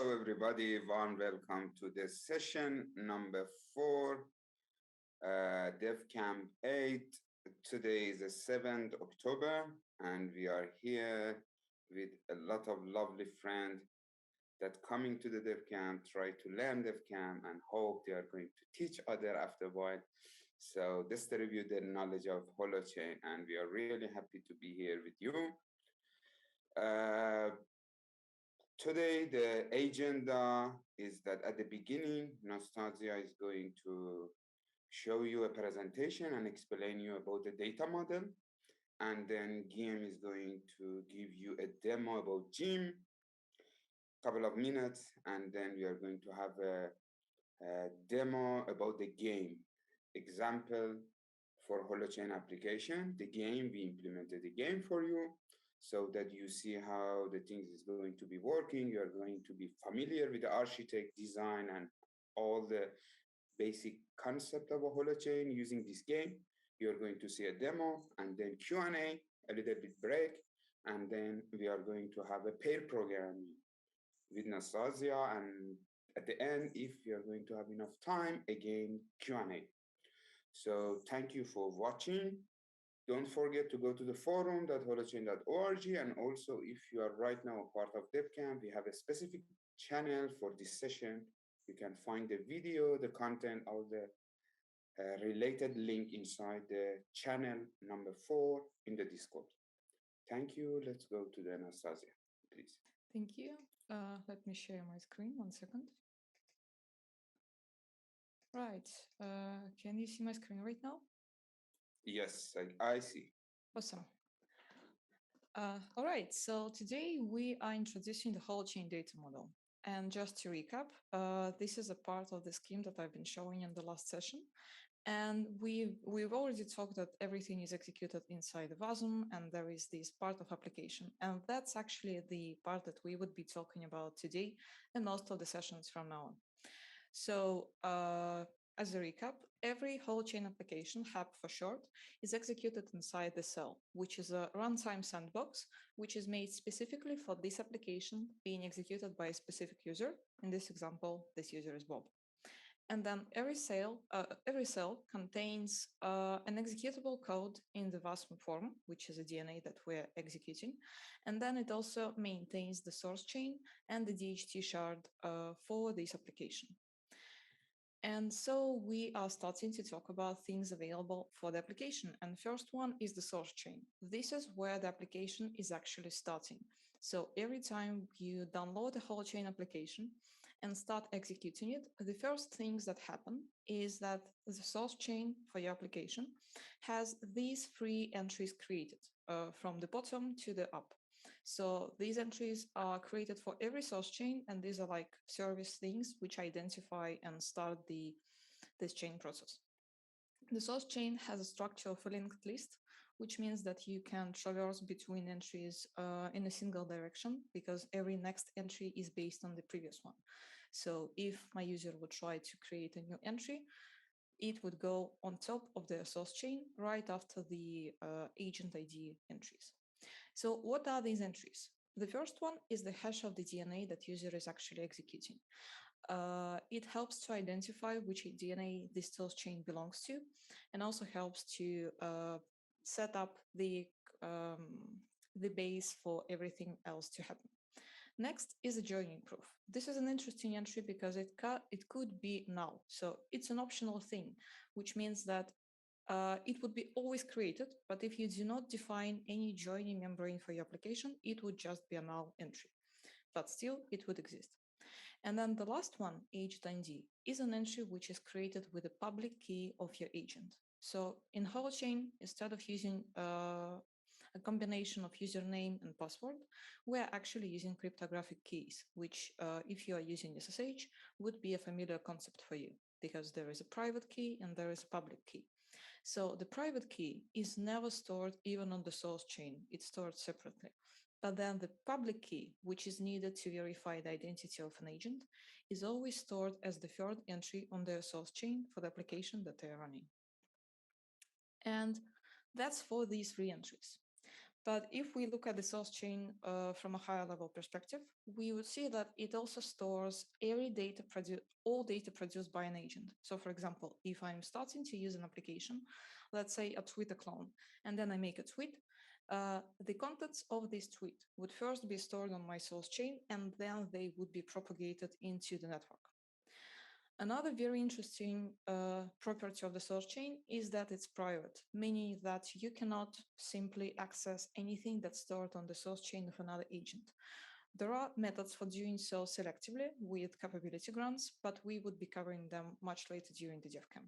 Hello, everybody. Warm welcome to this session number 4, DevCamp 8. Today is the 7th October, and we are here with a lot of lovely friends that coming to the DevCamp, try to learn DevCamp, and hope they are going to teach other after a while. So distribute their knowledge of Holochain, and we are really happy to be here with you. Today, the agenda is that at the beginning, Nastasia is going to show you a presentation and explain you about the data model. And then Guillem is going to give you a demo about Gym, couple of minutes, and then we are going to have a demo about the game. Example for Holochain application, the game, we implemented the game for you, so that you see how the things is going to be working. You are going to be familiar with the architect design and all the basic concept of a holochain using this game. You're going to see a demo and then Q&A, a little bit break, and then we are going to have a pair programming with Nastasia, and at the end, if we are going to have enough time, again, Q&A. So thank you for watching. Don't forget to go to the forum.holochain.org. And also, if you are right now a part of DevCamp, we have a specific channel for this session. You can find the video, the content, all the related link inside the channel number 4 in the Discord. Thank you. Let's go to the Nastasia, please. Thank you. Let me share my screen 1 second. Right. Can you see my screen right now? Yes, I see. Awesome. All right, so today we are introducing the Holochain data model. And just to recap, this is a part of the scheme that I've been showing in the last session. And we've already talked that everything is executed inside the WASM, and there is this part of application. And that's actually the part that we would be talking about today and most of the sessions from now on. So as a recap, every Holochain application, HAP for short, is executed inside the cell, which is a runtime sandbox, which is made specifically for this application being executed by a specific user. In this example, this user is Bob. And then every cell contains an executable code in the WASM form, which is a DNA that we're executing. And then it also maintains the source chain and the DHT shard for this application. And so we are starting to talk about things available for the application. And first one is the source chain. This is where the application is actually starting. So every time you download a Holochain application and start executing it, the first things that happen is that the source chain for your application has these 3 entries created from the bottom to the up. So these entries are created for every source chain, and these are like service things which identify and start this chain process. The source chain has a structure of a linked list, which means that you can traverse between entries in a single direction, because every next entry is based on the previous one. So if my user would try to create a new entry, it would go on top of the source chain right after the agent ID entries. So what are these entries? The first one is the hash of the DNA that user is actually executing. It helps to identify which DNA this source chain belongs to, and also helps to set up the base for everything else to happen. Next is a joining proof. This is an interesting entry because it could be null. So it's an optional thing, which means that it would be always created, but if you do not define any joining membrane for your application, it would just be a null entry, but still it would exist. And then the last one, agent ID, is an entry which is created with a public key of your agent. So in Holochain, instead of using a combination of username and password, we're actually using cryptographic keys, which if you are using SSH, would be a familiar concept for you, because there is a private key and there is a public key. So the private key is never stored even on the source chain, it's stored separately. But then the public key, which is needed to verify the identity of an agent, is always stored as the third entry on the source chain for the application that they are running. And that's for these 3 entries. But if we look at the source chain from a higher level perspective, we would see that it also stores all data produced by an agent. So for example, if I'm starting to use an application, let's say a Twitter clone, and then I make a tweet, the contents of this tweet would first be stored on my source chain, and then they would be propagated into the network. Another very interesting property of the source chain is that it's private, meaning that you cannot simply access anything that's stored on the source chain of another agent. There are methods for doing so selectively with capability grants, but we would be covering them much later during the DevCamp.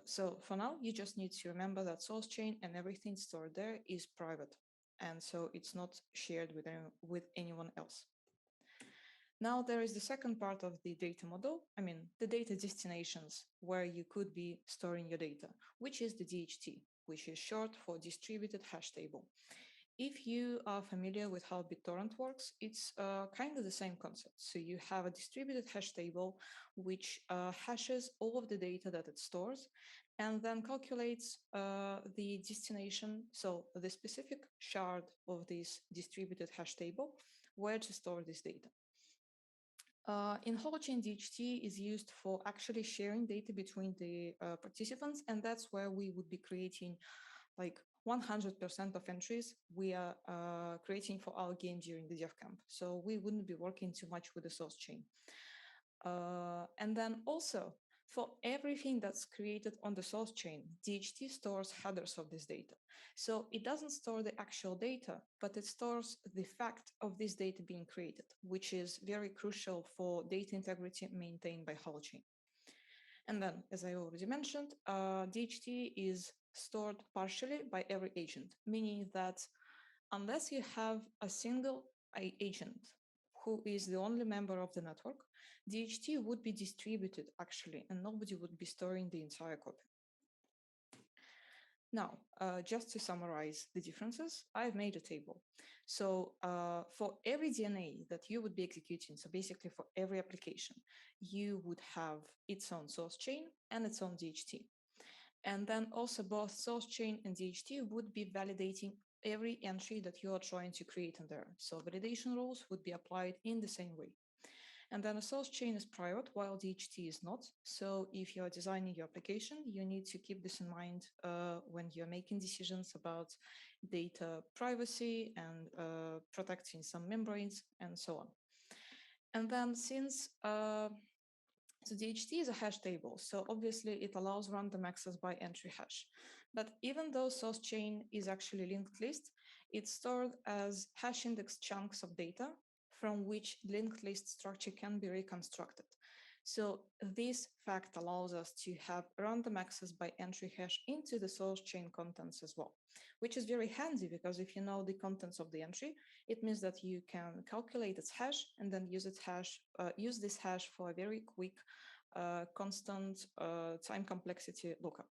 So for now, you just need to remember that source chain and everything stored there is private. And so it's not shared with anyone else. Now there is the second part of the data model, the data destinations, where you could be storing your data, which is the DHT, which is short for distributed hash table. If you are familiar with how BitTorrent works, it's kind of the same concept. So you have a distributed hash table, which hashes all of the data that it stores, and then calculates the destination, so the specific shard of this distributed hash table, where to store this data. In Holochain, DHT is used for actually sharing data between the participants, and that's where we would be creating like 100% of entries we are creating for our game during the DevCamp. So we wouldn't be working too much with the source chain. And then also, for everything that's created on the source chain, DHT stores headers of this data. So it doesn't store the actual data, but it stores the fact of this data being created, which is very crucial for data integrity maintained by Holochain. And then, as I already mentioned, DHT is stored partially by every agent, meaning that unless you have a single agent who is the only member of the network, DHT would be distributed actually, and nobody would be storing the entire copy. Now, just to summarize the differences, I've made a table. So for every DNA that you would be executing, so basically for every application, you would have its own source chain and its own DHT. And then also both source chain and DHT would be validating every entry that you are trying to create in there. So validation rules would be applied in the same way. And then a source chain is private while DHT is not. So if you're designing your application, you need to keep this in mind when you're making decisions about data privacy and protecting some membranes and so on. And then since so DHT is a hash table, so obviously it allows random access by entry hash. But even though source chain is actually linked list, it's stored as hash index chunks of data from which linked list structure can be reconstructed. So this fact allows us to have random access by entry hash into the source chain contents as well, which is very handy because if you know the contents of the entry, it means that you can calculate its hash and then use this hash for a very quick, constant time complexity lookup.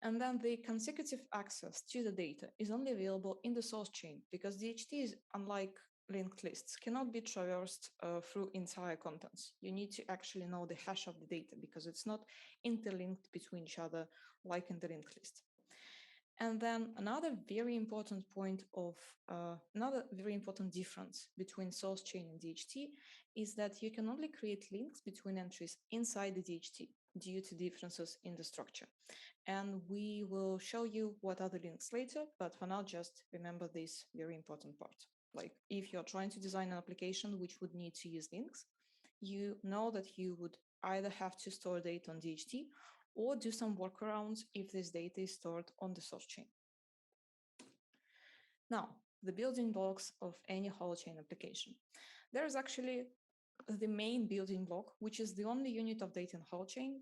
And then the consecutive access to the data is only available in the source chain because DHT is unlike linked lists, cannot be traversed through entire contents. You need to actually know the hash of the data because it's not interlinked between each other like in the linked list. And then another very important difference between source chain and DHT is that you can only create links between entries inside the DHT due to differences in the structure. And we will show you what are the links later, but for now, just remember this very important part. Like if you're trying to design an application which would need to use links, you know that you would either have to store data on DHT or do some workarounds if this data is stored on the source chain. Now, the building blocks of any Holochain application. There is actually the main building block, which is the only unit of data in Holochain,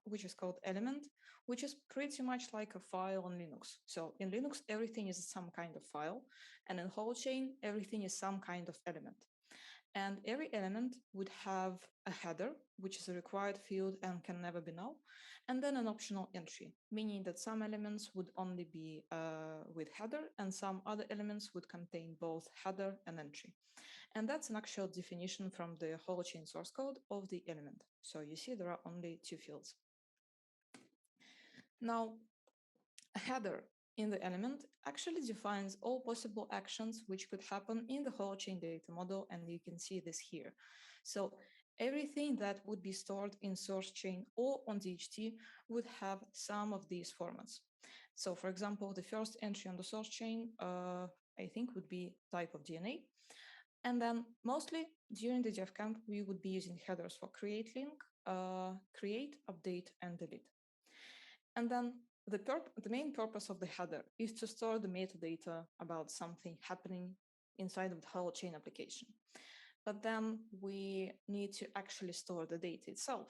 which is called element, which is pretty much like a file on Linux. So in Linux, everything is some kind of file, and in Holochain, everything is some kind of element. And every element would have a header, which is a required field and can never be null, and then an optional entry, meaning that some elements would only be with header and some other elements would contain both header and entry. And that's an actual definition from the Holochain source code of the element. So you see there are only two fields. Now, a header in the element actually defines all possible actions which could happen in the Holochain data model, and you can see this here. So everything that would be stored in source chain or on DHT would have some of these formats. So for example, the first entry on the source chain, I think would be type of DNA. And then mostly during the DevCamp, we would be using headers for create link, create, update, and delete. And then the main purpose of the header is to store the metadata about something happening inside of the whole chain application. But then we need to actually store the data itself.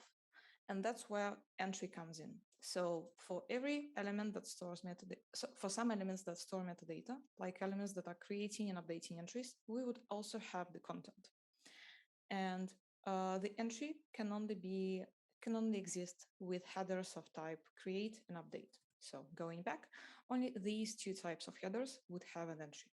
And that's where entry comes in. So for every element that stores metadata, so for some elements that store metadata, like elements that are creating and updating entries, we would also have the content. And the entry can only exist with headers of type create and update. So going back, only these two types of headers would have an entry.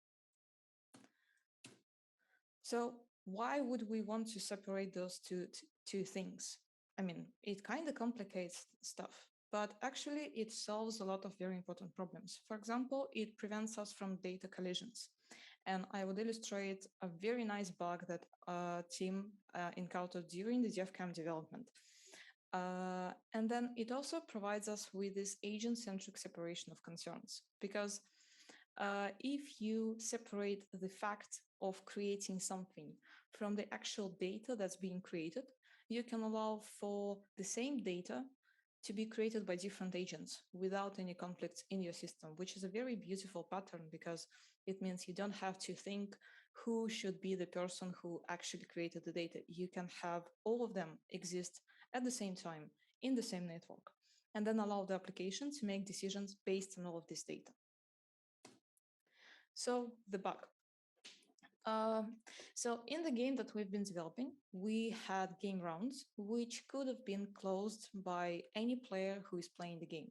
So why would we want to separate those two things? I mean, it kind of complicates stuff, but actually it solves a lot of very important problems. For example, it prevents us from data collisions. And I would illustrate a very nice bug that team encountered during the DevCamp development. And then it also provides us with this agent-centric separation of concerns, because if you separate the fact of creating something from the actual data that's being created, you can allow for the same data to be created by different agents without any conflicts in your system, which is a very beautiful pattern because it means you don't have to think who should be the person who actually created the data. You can have all of them exist at the same time in the same network, and then allow the application to make decisions based on all of this data. So the bug. So in the game that we've been developing, we had game rounds, which could have been closed by any player who is playing the game.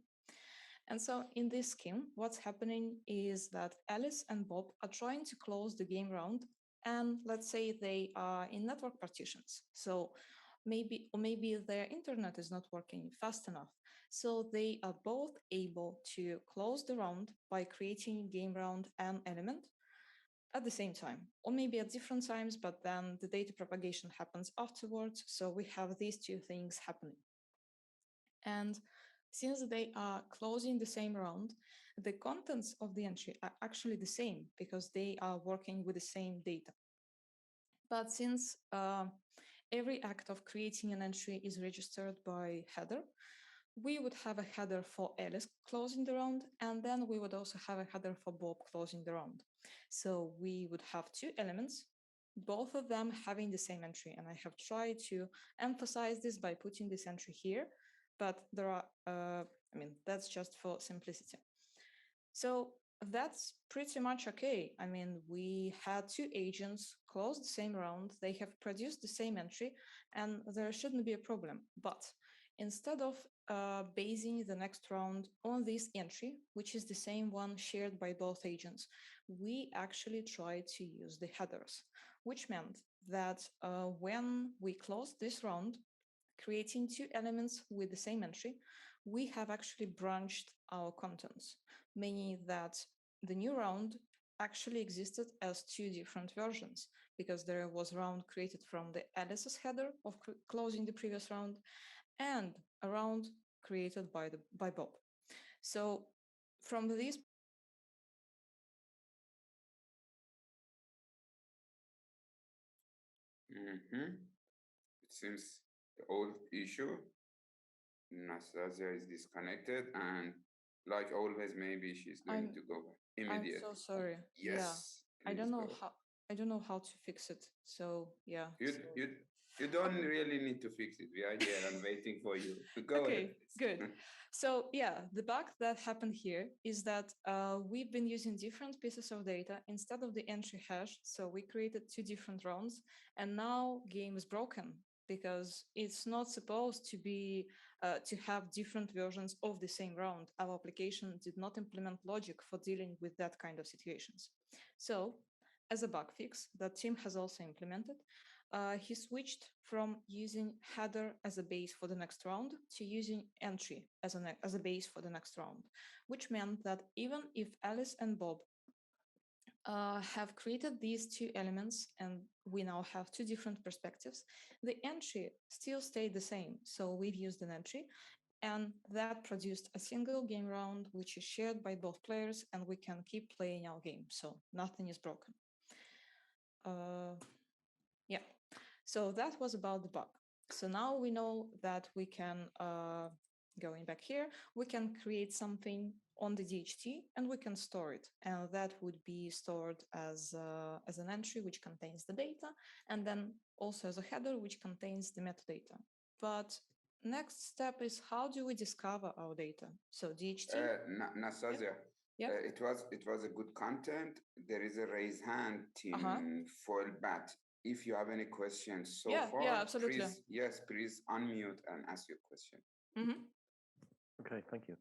And so in this scheme, what's happening is that Alice and Bob are trying to close the game round, and let's say they are in network partitions. So maybe their internet is not working fast enough. So they are both able to close the round by creating game round and element at the same time, or maybe at different times, but then the data propagation happens afterwards. So we have these two things happening. And since they are closing the same round, the contents of the entry are actually the same because they are working with the same data. But since every act of creating an entry is registered by header, we would have a header for Alice closing the round, and then we would also have a header for Bob closing the round. So we would have two elements, both of them having the same entry. And I have tried to emphasize this by putting this entry here, but there are, that's just for simplicity. So that's pretty much okay. I mean, we had two agents close the same round, they have produced the same entry, and there shouldn't be a problem. But instead of basing the next round on this entry, which is the same one shared by both agents, we actually tried to use the headers, which meant that when we closed this round, creating two elements with the same entry, we have actually branched our contents, meaning that the new round actually existed as two different versions, because there was a round created from the Alice's header of closing the previous round and a round created by Bob. So from this It seems the old issue. Nastasia is disconnected, and like always, maybe she's going I'm to go I'm so immediately. sorry. Yeah. Yes, I please don't know go. how I don't know how to fix it. So yeah. You, So you, you don't okay. really need to fix it. We are here and waiting for you. Go ahead, Okay, good. So yeah, the bug that happened here is that we've been using different pieces of data instead of the entry hash. So we created two different rounds, and now game is broken because it's not supposed to be to have different versions of the same round. Our application did not implement logic for dealing with that kind of situations. So as a bug fix that team has also implemented, he switched from using header as a base for the next round to using entry as a base for the next round, which meant that even if Alice and Bob have created these two elements and we now have two different perspectives, the entry still stayed the same. So we've used an entry and that produced a single game round, which is shared by both players, and we can keep playing our game. So nothing is broken. Yeah, so that was about the bug. So now we know that we can, going back here, we can create something on the DHT and we can store it. And that would be stored as an entry which contains the data, and then also as a header which contains the metadata. But next step is, how do we discover our data? So DHT. Nastasia, Yeah. It was a good content. There is a raise hand in foil bat. If you have any questions so far, absolutely. Please unmute and ask your question. Mm-hmm. Okay, thank you.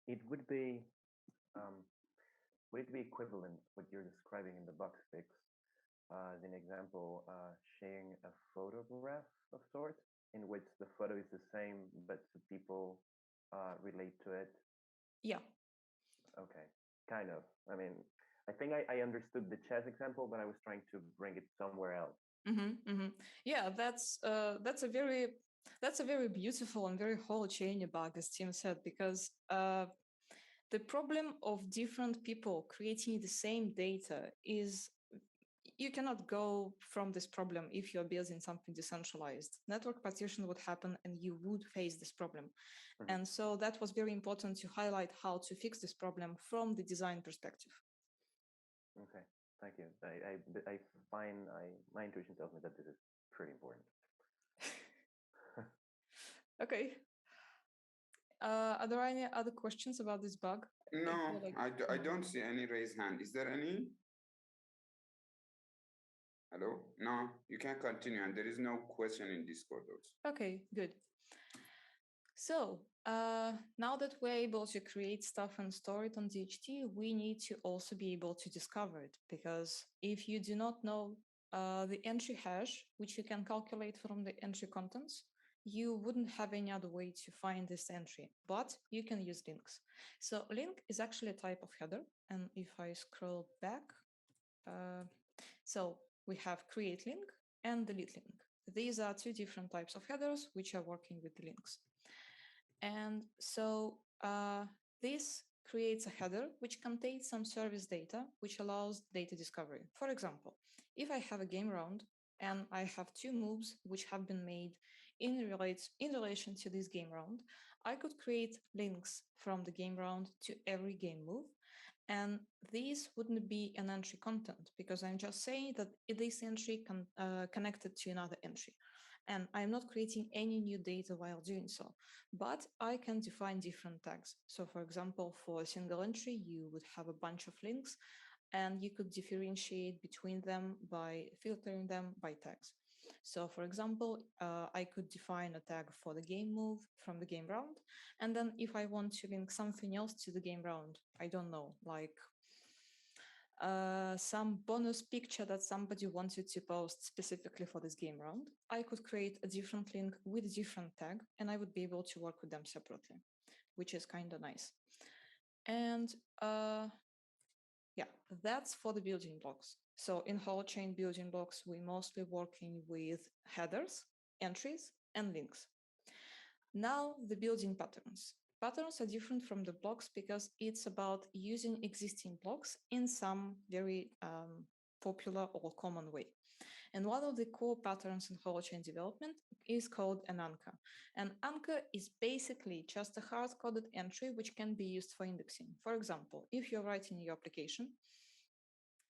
It would be equivalent what you're describing in the box fix, as an example, sharing a photograph of sorts in which the photo is the same, but the people relate to it? Yeah. Okay, kind of. I mean, I think I understood the chess example, but I was trying to bring it somewhere else. Yeah, that's a very beautiful and very Holochain bug, as Tim said, because the problem of different people creating the same data is you cannot go from this problem if you're building something decentralized. Network partition would happen and you would face this problem. And so that was very important to highlight how to fix this problem from the design perspective. Okay, thank you. I find my intuition tells me that this is pretty important. Okay. Are there any other questions about this bug? No, I don't see any raised hand. Is there any? Hello? No, you can continue, and there is no question in Discord also. Okay, good. So now that we're able to create stuff and store it on DHT, we need to also be able to discover it, because if you do not know the entry hash, which you can calculate from the entry contents, you wouldn't have any other way to find this entry, but you can use links. So link is actually a type of header. And if I scroll back, so we have create link and delete link. These are two different types of headers which are working with the links. And so this creates a header which contains some service data which allows data discovery. For example, if I have a game round and I have two moves which have been made in relation to this game round, I could create links from the game round to every game move. And this wouldn't be an entry content because I'm just saying that this entry connected to another entry. And I'm not creating any new data while doing so, but I can define different tags. So for example, for a single entry, you would have a bunch of links and you could differentiate between them by filtering them by tags. So for example, I could define a tag for the game move from the game round. And then if I want to link something else to the game round, I don't know, like some bonus picture that somebody wanted to post specifically for this game round, I could create a different link with a different tag and I would be able to work with them separately, which is kind of nice. And yeah, that's for the building blocks. So in Holochain building blocks, we're mostly working with headers, entries, and links. Now the building patterns. Patterns are different from the blocks because it's about using existing blocks in some very popular or common way. And one of the core patterns in Holochain development is called an anchor. An anchor is basically just a hard-coded entry which can be used for indexing. For example, if you're writing your application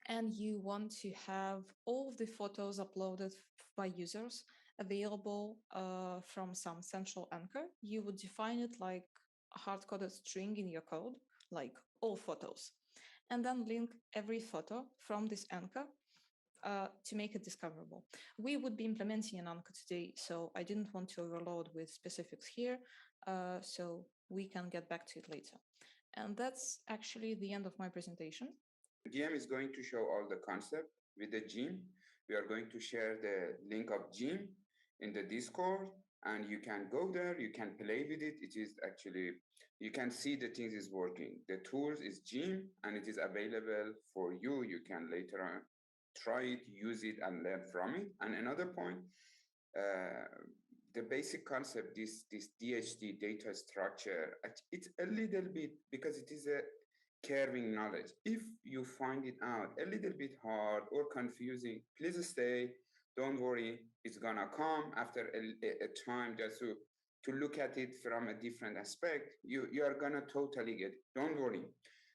and you want to have all of the photos uploaded by users available from some central anchor, you would define it like a hard-coded string in your code, like all photos, and then link every photo from this anchor to make it discoverable. We would be implementing an anchor today, so I didn't want to overload with specifics here, so we can get back to it later. And that's actually the end of my presentation. Guillem is going to show all the concept with the gym. We are going to share the link of Gym in the Discord, and you can go there, you can play with it. It is actually, you can see the things is working. The tools is Gym, and it is available for you. You can later on try it, use it, and learn from it. And another point, uh, the basic concept, this DHT data structure, it's a little bit, because it is a curving knowledge. If you find it out a little bit hard or confusing, please stay. Don't worry, it's gonna come after a time, just to look at it from a different aspect. You are gonna totally get it. Don't worry.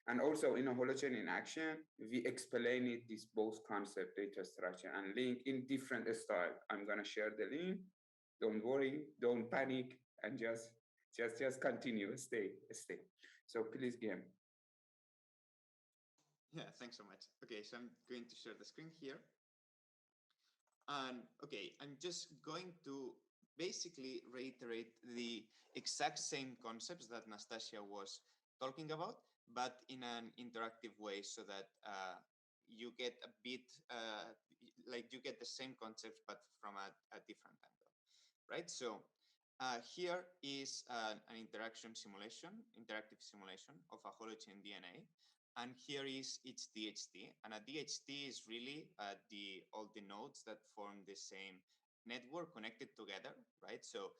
And also in a Holochain-in-action, we explain it, this both concept, data structure, and link in different style. I'm gonna share the link. Don't worry, don't panic, and just continue, stay. So please, Guillem. Yeah, thanks so much. Okay, so I'm going to share the screen here. And okay, I'm just going to basically reiterate the exact same concepts that Nastasia was talking about, but in an interactive way, so that you get a bit like you get the same concepts, but from a different angle, right? So here is an interactive simulation of a holochain DNA. And here is its DHT. And a DHT is really all the nodes that form the same network connected together, right? So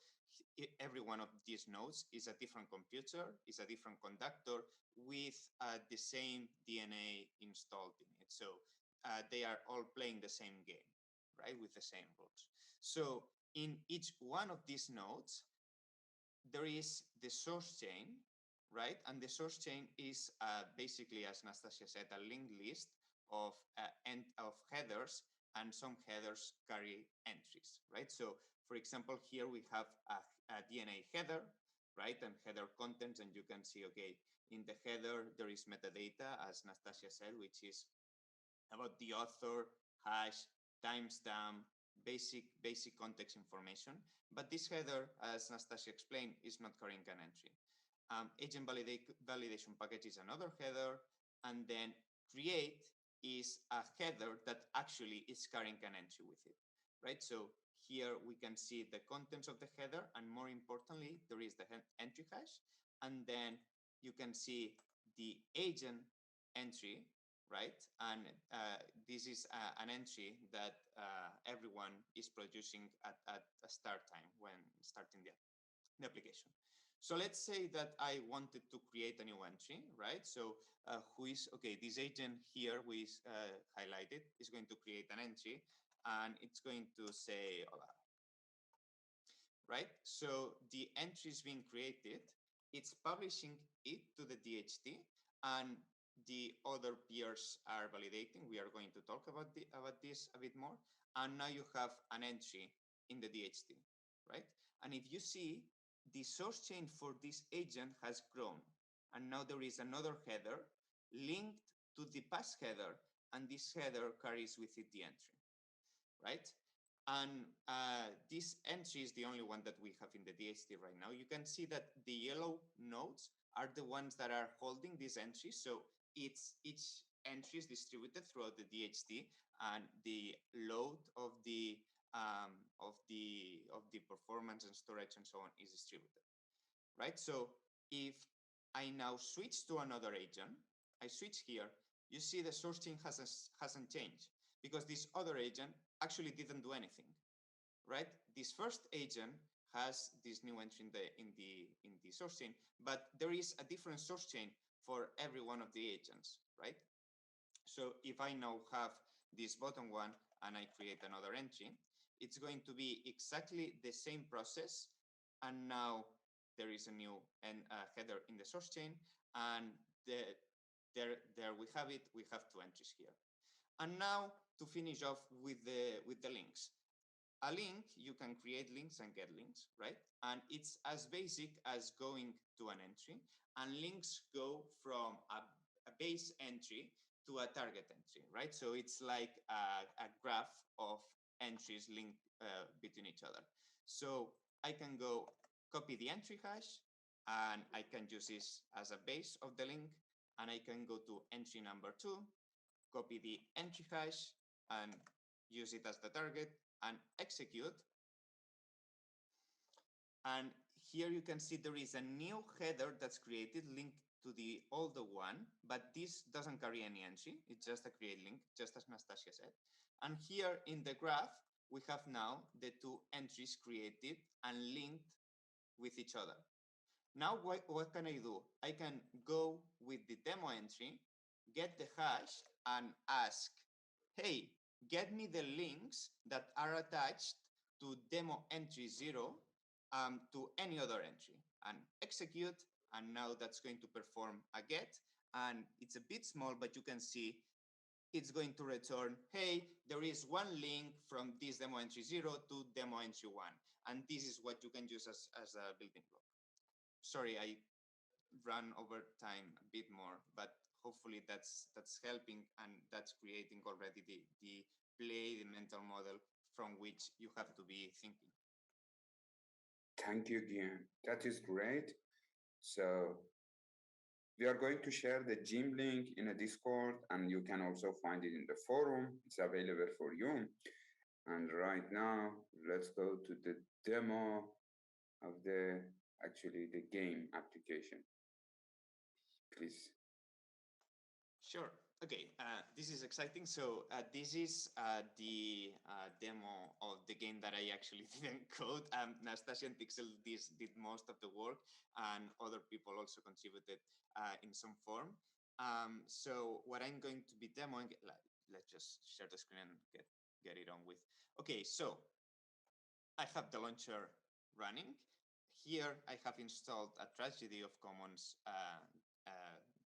every one of these nodes is a different computer, is a different conductor with the same DNA installed in it. So they are all playing the same game, right? With the same rules. So in each one of these nodes, there is the source chain, right? And the source chain is basically, as Nastasia said, a linked list of headers, and some headers carry entries, right? So, for example, here we have a DNA header, right? And header contents, and you can see, okay, in the header, there is metadata, as Nastasia said, which is about the author, hash, timestamp, basic context information. But this header, as Nastasia explained, is not carrying an entry. Agent validation package is another header, and then create is a header that actually is carrying an entry with it, right? So here we can see the contents of the header, and more importantly, there is the entry hash, and then you can see the agent entry, right? And this is an entry that everyone is producing at a start time when starting the application. So let's say that I wanted to create a new entry, right? So okay, this agent here who is highlighted is going to create an entry, and it's going to say hola, right? So the entry is being created, it's publishing it to the DHT, and the other peers are validating. We are going to talk about this a bit more. And now you have an entry in the DHT, right? And if you see, the source chain for this agent has grown. And now there is another header linked to the past header, and this header carries with it the entry, right? And this entry is the only one that we have in the DHT right now. You can see that the yellow nodes are the ones that are holding this entry. So each entry is distributed throughout the DHT, and the load of the performance and storage and so on is distributed, right? So if I now switch to another agent, I switch here, you see the source chain hasn't changed, because this other agent actually didn't do anything, right? This first agent has this new entry in the source chain, but there is a different source chain for every one of the agents, right? So if I now have this bottom one and I create another entry, it's going to be exactly the same process, and now there is a new header in the source chain, and there we have it. We have two entries here. And now to finish off with the links. A link, you can create links and get links, right? And it's as basic as going to an entry, and links go from a base entry to a target entry, right? So it's like a graph of entries linked between each other. So I can go copy the entry hash, and I can use this as a base of the link, and I can go to entry number 2, copy the entry hash, and use it as the target, and execute. And here you can see there is a new header that's created linked to the older one, but this doesn't carry any entry. It's just a create link, just as Nastasia said. And here in the graph, we have now the two entries created and linked with each other. Now, what can I do? I can go with the demo entry, get the hash, and ask, hey, get me the links that are attached to demo entry 0 to any other entry, and execute. And now that's going to perform a get. And it's a bit small, but you can see it's going to return, hey, there is one link from this demo entry 0 to demo entry 1. And this is what you can use as a building block. Sorry, I ran over time a bit more, but hopefully that's helping, and that's creating already the mental model from which you have to be thinking. Thank you, Guillem. That is great. So we are going to share the gym link in a Discord, and you can also find it in the forum. It's available for you. And right now, let's go to the demo of the game application. Please. Sure. Okay, this is exciting. So this is the demo of the game that I actually didn't code. Nastasia and Pixel did most of the work, and other people also contributed in some form. So what I'm going to be demoing, let's just share the screen and get it on with. Okay, so I have the launcher running. Here I have installed a Tragedy of Commons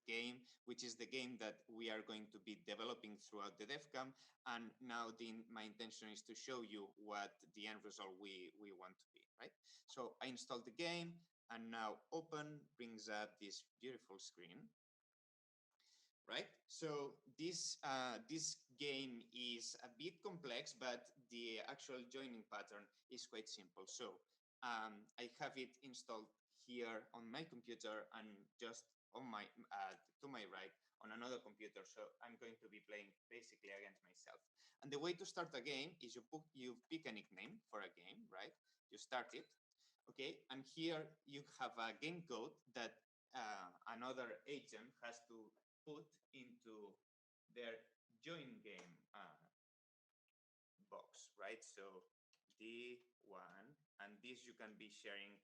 game, which is the game that we are going to be developing throughout the DevCamp. And now my intention is to show you what the end result we want to be, right? So I installed the game, and now open brings up this beautiful screen, right? So this game is a bit complex, but the actual joining pattern is quite simple. So I have it installed here on my computer, and just on my to my right on another computer. So I'm going to be playing basically against myself. And the way to start a game is you pick a nickname for a game, right? You start it, okay? And here you have a game code that another agent has to put into their join game box, right? So D1, and this you can be sharing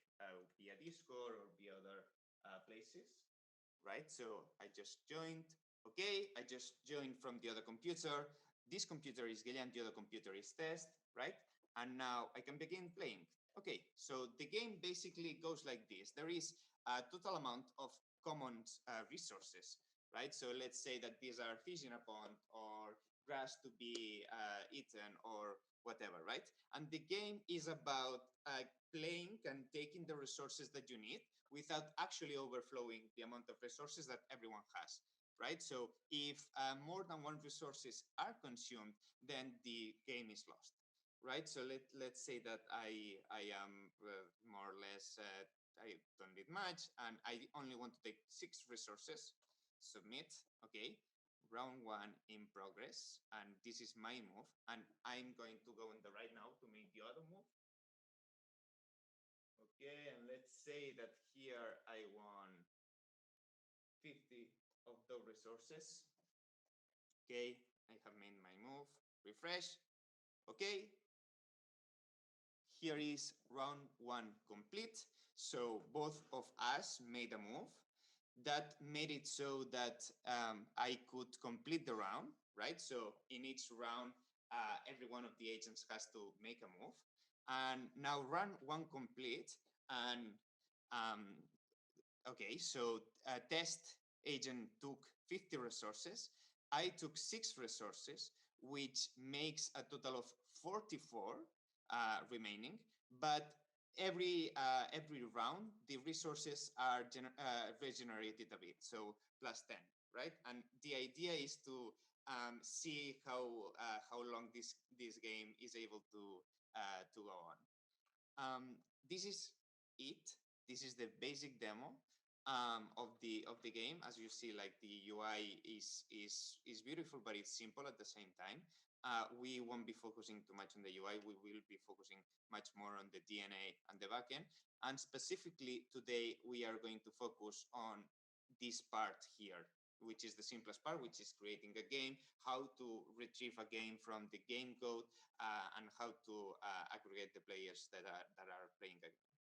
via Discord or via other places, right? So I just joined. Okay, I just joined from the other computer. This computer is Guillem, the other computer is Test, right? And now I can begin playing. Okay, so the game basically goes like this. There is a total amount of common resources, right? So let's say that these are fish in a pond, or grass to be eaten, or whatever, right? And the game is about playing and taking the resources that you need without actually overflowing the amount of resources that everyone has, right? So if more than one resources are consumed, then the game is lost, right? So let's say that I am more or less, I don't need much, and I only want to take 6 resources. Submit, okay. Round 1 in progress, and this is my move, and I'm going to go in the right now to make the other move. Okay, and let's say that here I won 50 of those resources. Okay, I have made my move. Refresh. Okay. Here is round 1 complete. So both of us made a move. That made it so that I could complete the round, right? So in each round, every one of the agents has to make a move. And now run 1 complete, and okay, so test agent took 50 resources. I took 6 resources, which makes a total of 44 remaining. But every round, the resources are regenerated a bit, so plus 10, right? And the idea is to see how long this game is able to go on. This is it. This is the basic demo. of the game. As you see, like the UI is beautiful, but it's simple at the same time. We won't be focusing too much on the UI. We will be focusing much more on the DNA and the backend. And specifically today, we are going to focus on this part here, which is the simplest part, which is creating a game, how to retrieve a game from the game code, and how to aggregate the players that are playing a game.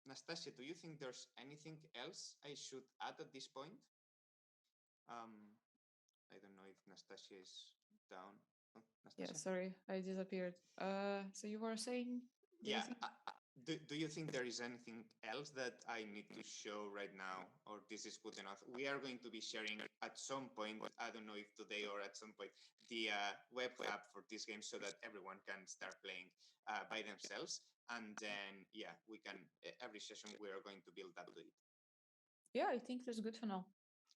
Nastasia, do you think there's anything else I should add at this point? I don't know if Nastasia is down. Oh, Yeah, Nastasia? sorry, I disappeared. So you were saying? Yeah. Do you think there is anything else that I need to show right now, or this is good enough? We are going to be sharing at some point, I don't know if today or at some point, the web app for this game so that everyone can start playing by themselves. And then, yeah, we can, every session, we are going to build up to it. Yeah, I think that's good for now.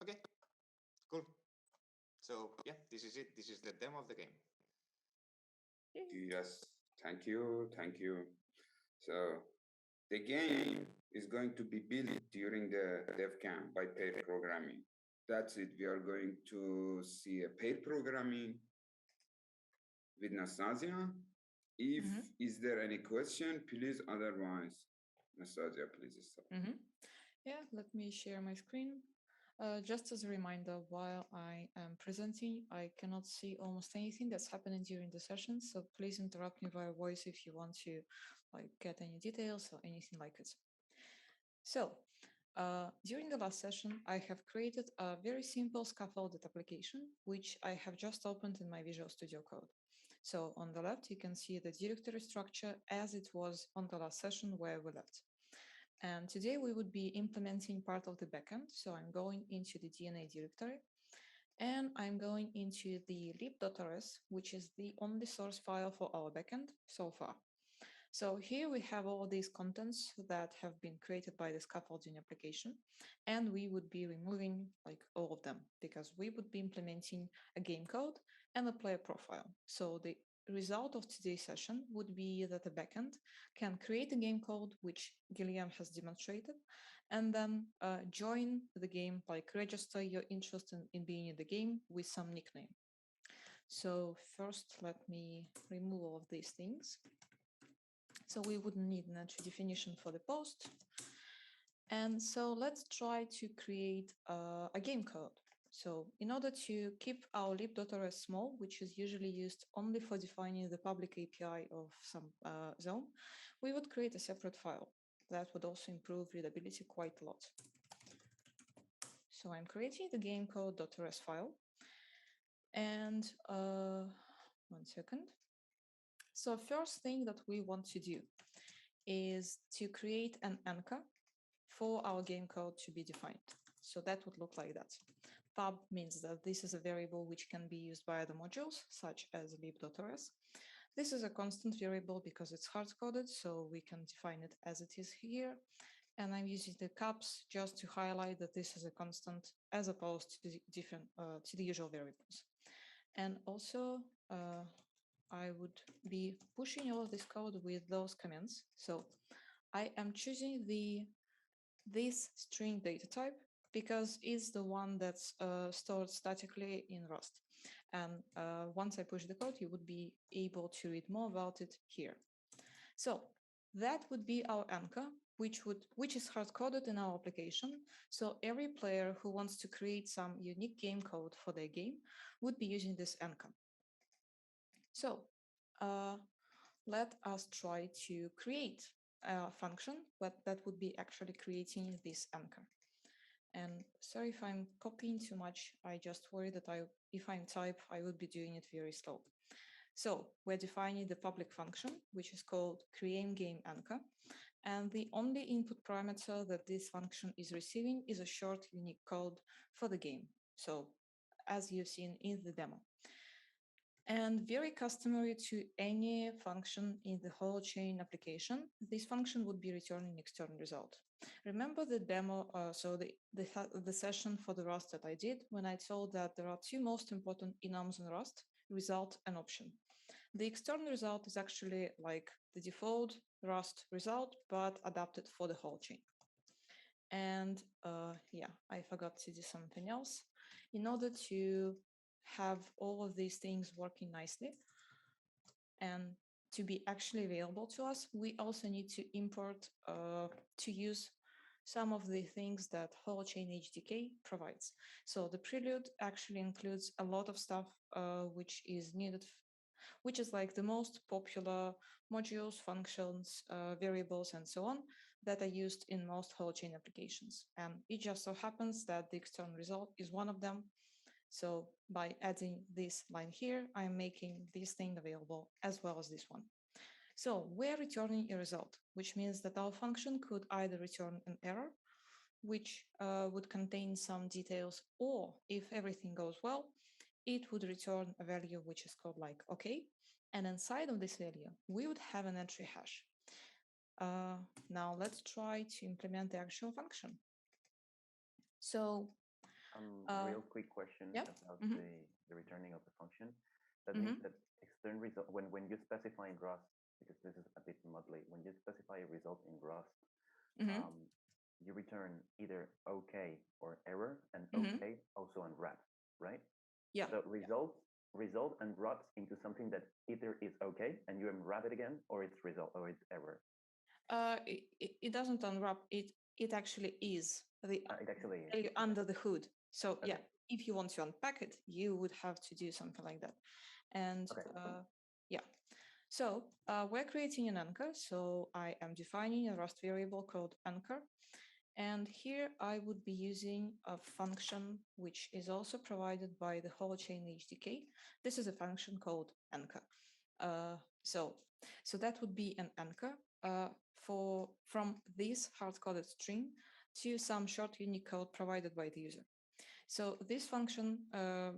Okay, cool. So, yeah, this is it. This is the demo of the game. Yes, thank you, thank you. So the game is going to be built during the DevCamp by pair programming. That's it. We are going to see a pair programming with Nastasia. If is there any question, please. Otherwise, Nastasia, please start. Yeah, let me share my screen. Just as a reminder, while I am presenting, I cannot see almost anything that's happening during the session. So please interrupt me via voice if you want to get any details or anything like it. So during the last session, I have created a very simple scaffolded application, which I have just opened in my Visual Studio Code. So on the left, you can see the directory structure as it was on the last session where we left. And today we would be implementing part of the backend. So I'm going into the DNA directory and I'm going into the lib.rs, which is the only source file for our backend so far. So here we have all these contents that have been created by the scaffolding application, and we would be removing all of them because we would be implementing a game code and a player profile. So the result of today's session would be that the backend can create a game code, which Guillem has demonstrated, and then join the game, register your interest in being in the game with some nickname. So first, let me remove all of these things. So we wouldn't need an entry definition for the post. And so let's try to create a game code. So in order to keep our lib.rs small, which is usually used only for defining the public API of some zone, we would create a separate file. That would also improve readability quite a lot. So I'm creating the gamecode.rs file. And 1 second. So first thing that we want to do is to create an anchor for our game code to be defined. So that would look like that. Pub means that this is a variable which can be used by other modules, such as lib.rs. This is a constant variable because it's hard-coded, so we can define it as it is here. And I'm using the caps just to highlight that this is a constant as opposed to the usual variables. And also, I would be pushing all of this code with those commands. So I am choosing this string data type because it's the one that's stored statically in Rust. And once I push the code, you would be able to read more about it here. So that would be our anchor, which is hard-coded in our application. So every player who wants to create some unique game code for their game would be using this anchor. So let us try to create a function that would be actually creating this anchor. And sorry if I'm copying too much. I just worry that if I'm type, I would be doing it very slow. So we're defining the public function, which is called createGameAnchor. And the only input parameter that this function is receiving is a short unique code for the game. So as you've seen in the demo. And very customary to any function in the Holochain application, this function would be returning external result. Remember the demo, so the session for the Rust that I did when I told that there are two most important enums in Rust, result and option. The external result is actually like the default Rust result, but adapted for the Holochain. And yeah, I forgot to do something else. In order to have all of these things working nicely and to be actually available to us, we also need to import to use some of the things that Holochain HDK provides. So the prelude actually includes a lot of stuff which is needed, which is like the most popular modules, functions, variables, and so on that are used in most Holochain applications. And it just so happens that the external result is one of them. So by adding this line here, I'm making this thing available as well as this one. So we're returning a result, which means that our function could either return an error, which would contain some details, or if everything goes well, it would return a value which is called like OK. And inside of this value, we would have an entry hash. Now let's try to implement the actual function. So real quick question yep. about Mm-hmm. the returning of the function. That Mm-hmm. means that external result, when you specify in Rust, because this is a bit muddly, when you specify a result in Rust, Mm-hmm. you return either OK or error, and Mm-hmm. OK also unwrap, right? Yeah. So result unwraps into something that either is OK and you unwrap it again, or it's result or it's error. It doesn't unwrap. It actually is the It actually is value under the hood. So okay. Yeah, if you want to unpack it, you would have to do something like that. And okay. Yeah. So we're creating an anchor. So I am defining a Rust variable called anchor. And here I would be using a function which is also provided by the Holochain HDK. This is a function called anchor. So that would be an anchor from this hard-coded string to some short unique code provided by the user. So this function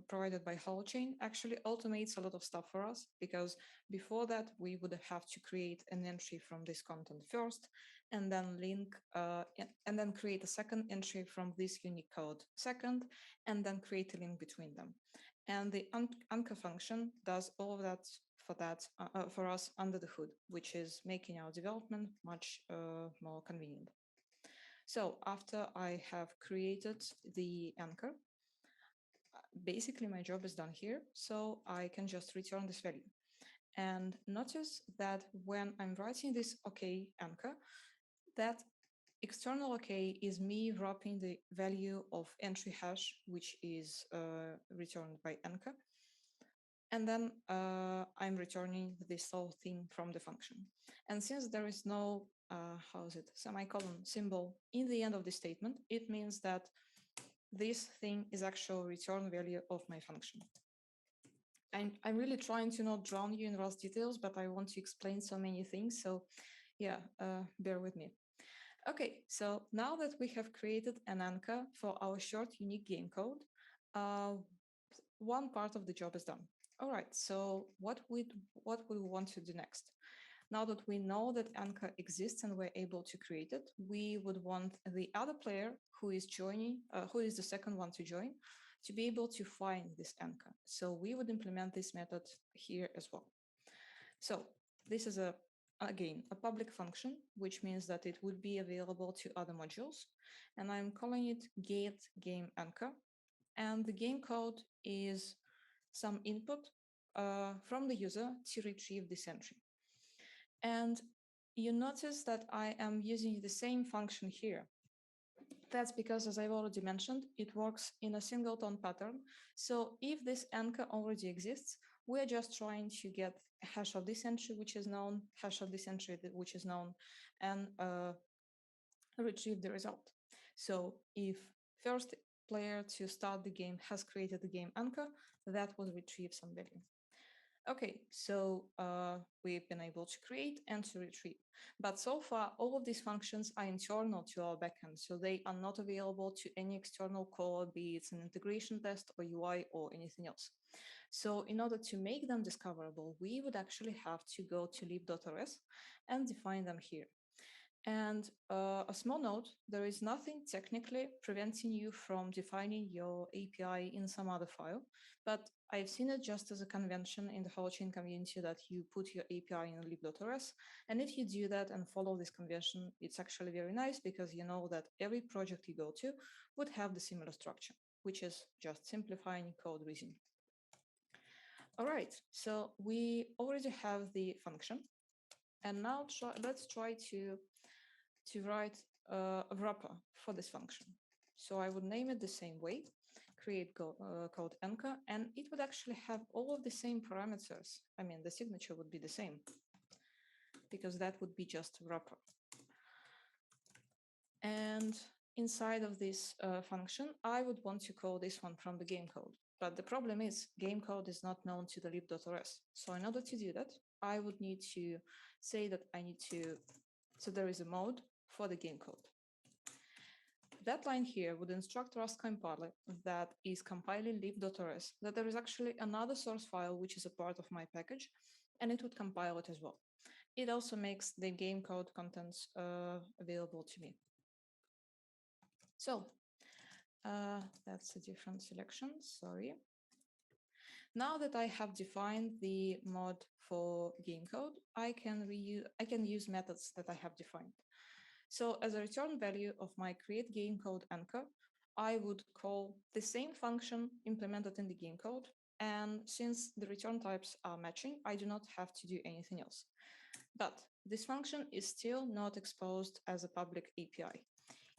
provided by Holochain actually automates a lot of stuff for us, because before that we would have to create an entry from this content first, and then link and then create a second entry from this unique code second, and then create a link between them. And the anchor function does all of that for us under the hood, which is making our development much more convenient. So after I have created the anchor, basically my job is done here. So I can just return this value. And notice that when I'm writing this OK anchor, that external OK is me wrapping the value of entry hash, which is returned by anchor. And then I'm returning this whole thing from the function. And since there is no, semicolon symbol in the end of the statement, it means that this thing is actual return value of my function. I'm really trying to not drown you in Rust details, but I want to explain so many things. So yeah, bear with me. Okay, so now that we have created an anchor for our short unique game code, one part of the job is done. All right, so what we want to do next? Now that we know that anchor exists and we're able to create it, we would want the other player who is joining, who is the second one to join, to be able to find this anchor. So we would implement this method here as well. So this is again, a public function, which means that it would be available to other modules. And I'm calling it get game anchor. And the game code is some input from the user to retrieve this entry. And you notice that I am using the same function here. That's because, as I've already mentioned, it works in a singleton pattern. So if this anchor already exists, we're just trying to get a hash of this entry, which is known, hash of this entry, which is known, and retrieve the result. So if first player to start the game has created the game anchor, that will retrieve some value. Okay, so we've been able to create and to retrieve. But so far, all of these functions are internal to our backend, so they are not available to any external call, be it an integration test or UI or anything else. So in order to make them discoverable, we would actually have to go to lib.rs and define them here. And a small note, there is nothing technically preventing you from defining your API in some other file, but I've seen it just as a convention in the Holochain community that you put your API in lib.rs. And if you do that and follow this convention, it's actually very nice because you know that every project you go to would have the similar structure, which is just simplifying code reason. All right, so we already have the function. And now let's try to write a wrapper for this function. So I would name it the same way, create code anchor, and it would actually have all of the same parameters. I mean, the signature would be the same because that would be just a wrapper. And inside of this function, I would want to call this one from the game code. But the problem is game code is not known to the lib.rs. So in order to do that, I would need to say that I need to, so there is a mode for the game code. That line here would instruct Rust compiler that is compiling lib.rs that there is actually another source file which is a part of my package, and it would compile it as well. It also makes the game code contents available to me. So that's a different selection, sorry. Now that I have defined the mod for game code, I can use methods that I have defined. So as a return value of my create game code anchor, I would call the same function implemented in the game code. And since the return types are matching, I do not have to do anything else. But this function is still not exposed as a public API.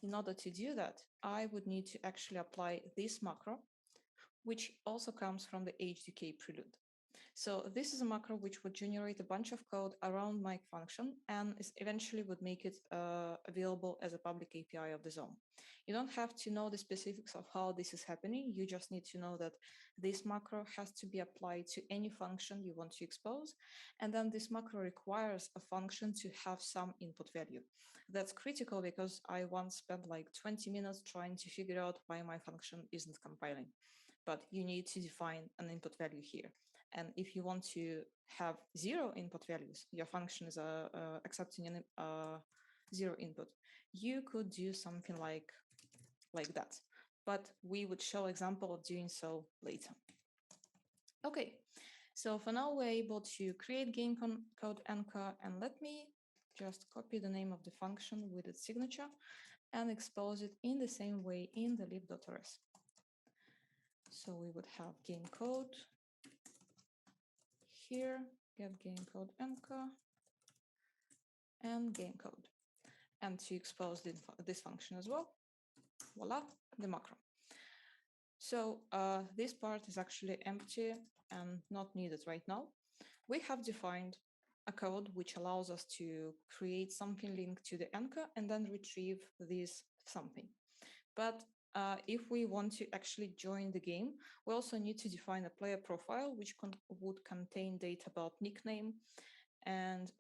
In order to do that, I would need to actually apply this macro, which also comes from the HDK prelude. So this is a macro which would generate a bunch of code around my function and eventually would make it available as a public API of the zone. You don't have to know the specifics of how this is happening. You just need to know that this macro has to be applied to any function you want to expose. And then this macro requires a function to have some input value. That's critical because I once spent like 20 minutes trying to figure out why my function isn't compiling. But you need to define an input value here. And if you want to have 0 input values, your function is accepting zero input, you could do something like that. But we would show example of doing so later. Okay, so for now we're able to create game code anchor, and let me just copy the name of the function with its signature and expose it in the same way in the lib.rs. So we would have game code here, get game code anchor and game code. And to expose this function as well, voila, the macro. So this part is actually empty and not needed right now. We have defined a code which allows us to create something linked to the anchor and then retrieve this something. But if we want to actually join the game, we also need to define a player profile, which would contain data about nickname and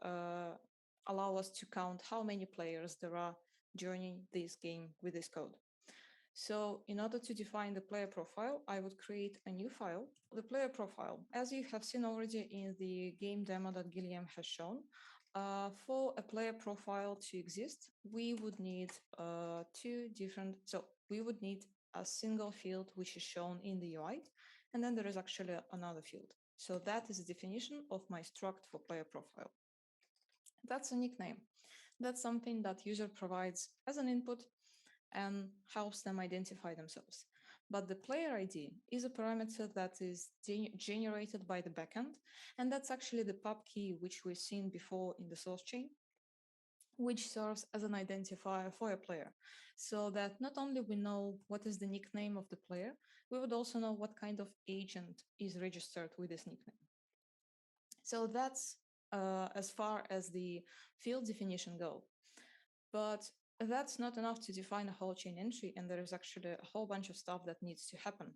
allow us to count how many players there are joining this game with this code. So in order to define the player profile, I would create a new file, the player profile. As you have seen already in the game demo that Guillem has shown, for a player profile to exist, we would need we would need a single field which is shown in the UI, and then there is actually another field. So that is the definition of my struct for player profile. That's a nickname. That's something that user provides as an input and helps them identify themselves. But the player ID is a parameter that is generated by the backend, and that's actually the pub key which we've seen before in the source chain, which serves as an identifier for a player, so that not only we know what is the nickname of the player, we would also know what kind of agent is registered with this nickname. So that's as far as the field definition go. But that's not enough to define a Holochain entry, and there is actually a whole bunch of stuff that needs to happen.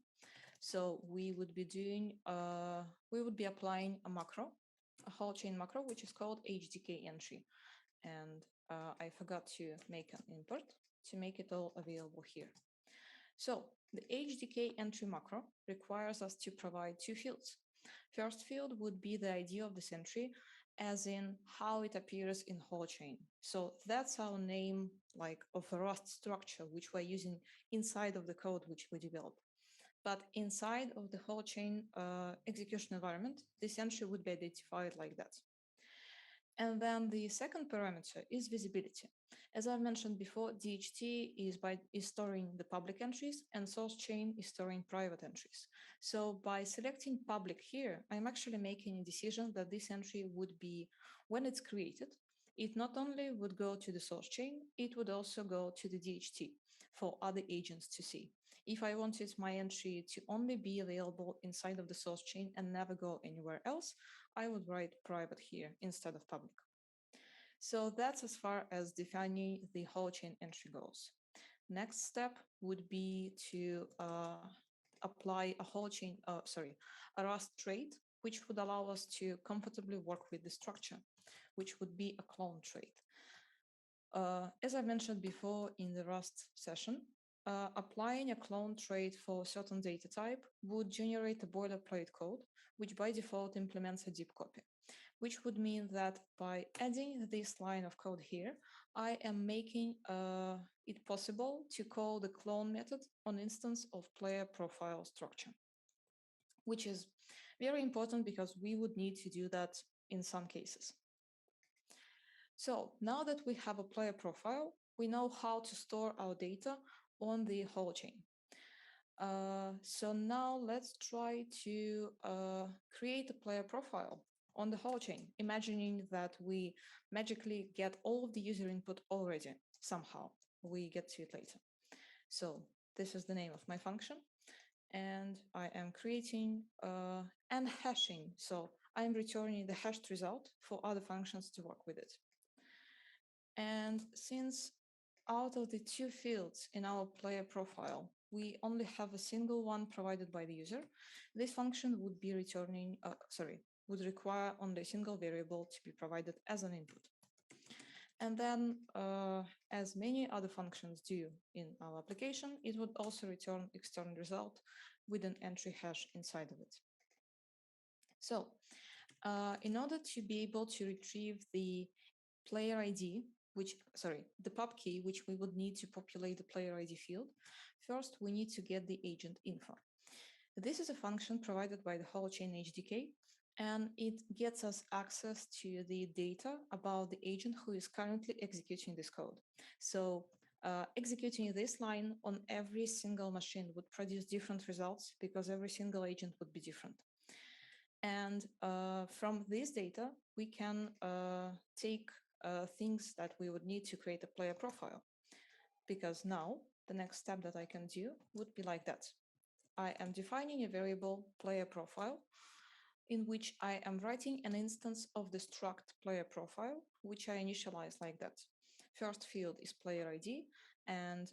So we would be applying a macro, a Holochain macro, which is called HDK entry. And I forgot to make an import to make it all available here. So the HDK entry macro requires us to provide two fields. First field would be the ID of this entry, as in how it appears in Holochain. So that's our name, like of a Rust structure, which we're using inside of the code which we develop. But inside of the Holochain execution environment, this entry would be identified like that. And then the second parameter is visibility. As I mentioned before, DHT is storing the public entries and source chain is storing private entries. So by selecting public here, I'm actually making a decision that this entry would be, when it's created, it not only would go to the source chain, it would also go to the DHT for other agents to see. If I wanted my entry to only be available inside of the source chain and never go anywhere else, I would write private here instead of public. So that's as far as defining the Holochain entry goes. Next step would be to apply a a Rust trait, which would allow us to comfortably work with the structure, which would be a clone trait. As I mentioned before in the Rust session, applying a clone trait for a certain data type would generate a boilerplate code, which by default implements a deep copy, which would mean that by adding this line of code here, I am making it possible to call the clone method on instance of player profile structure, which is very important because we would need to do that in some cases. So now that we have a player profile, we know how to store our data on the Holochain. So now let's try to create a player profile on the Holochain, imagining that we magically get all of the user input already somehow. We get to it later. So this is the name of my function. And I am creating and hashing. So I'm returning the hashed result for other functions to work with it. And since out of the two fields in our player profile, we only have a single one provided by the user, this function would be returning, would require only a single variable to be provided as an input. And then, as many other functions do in our application, it would also return external result with an entry hash inside of it. So, in order to be able to retrieve the player ID, the pub key, which we would need to populate the player ID field, first we need to get the agent info. This is a function provided by the Holochain HDK, and it gets us access to the data about the agent who is currently executing this code. So executing this line on every single machine would produce different results because every single agent would be different. And from this data, we can take things that we would need to create a player profile. Because now the next step that I can do would be like that. I am defining a variable player profile in which I am writing an instance of the struct player profile, which I initialize like that. First field is player ID, and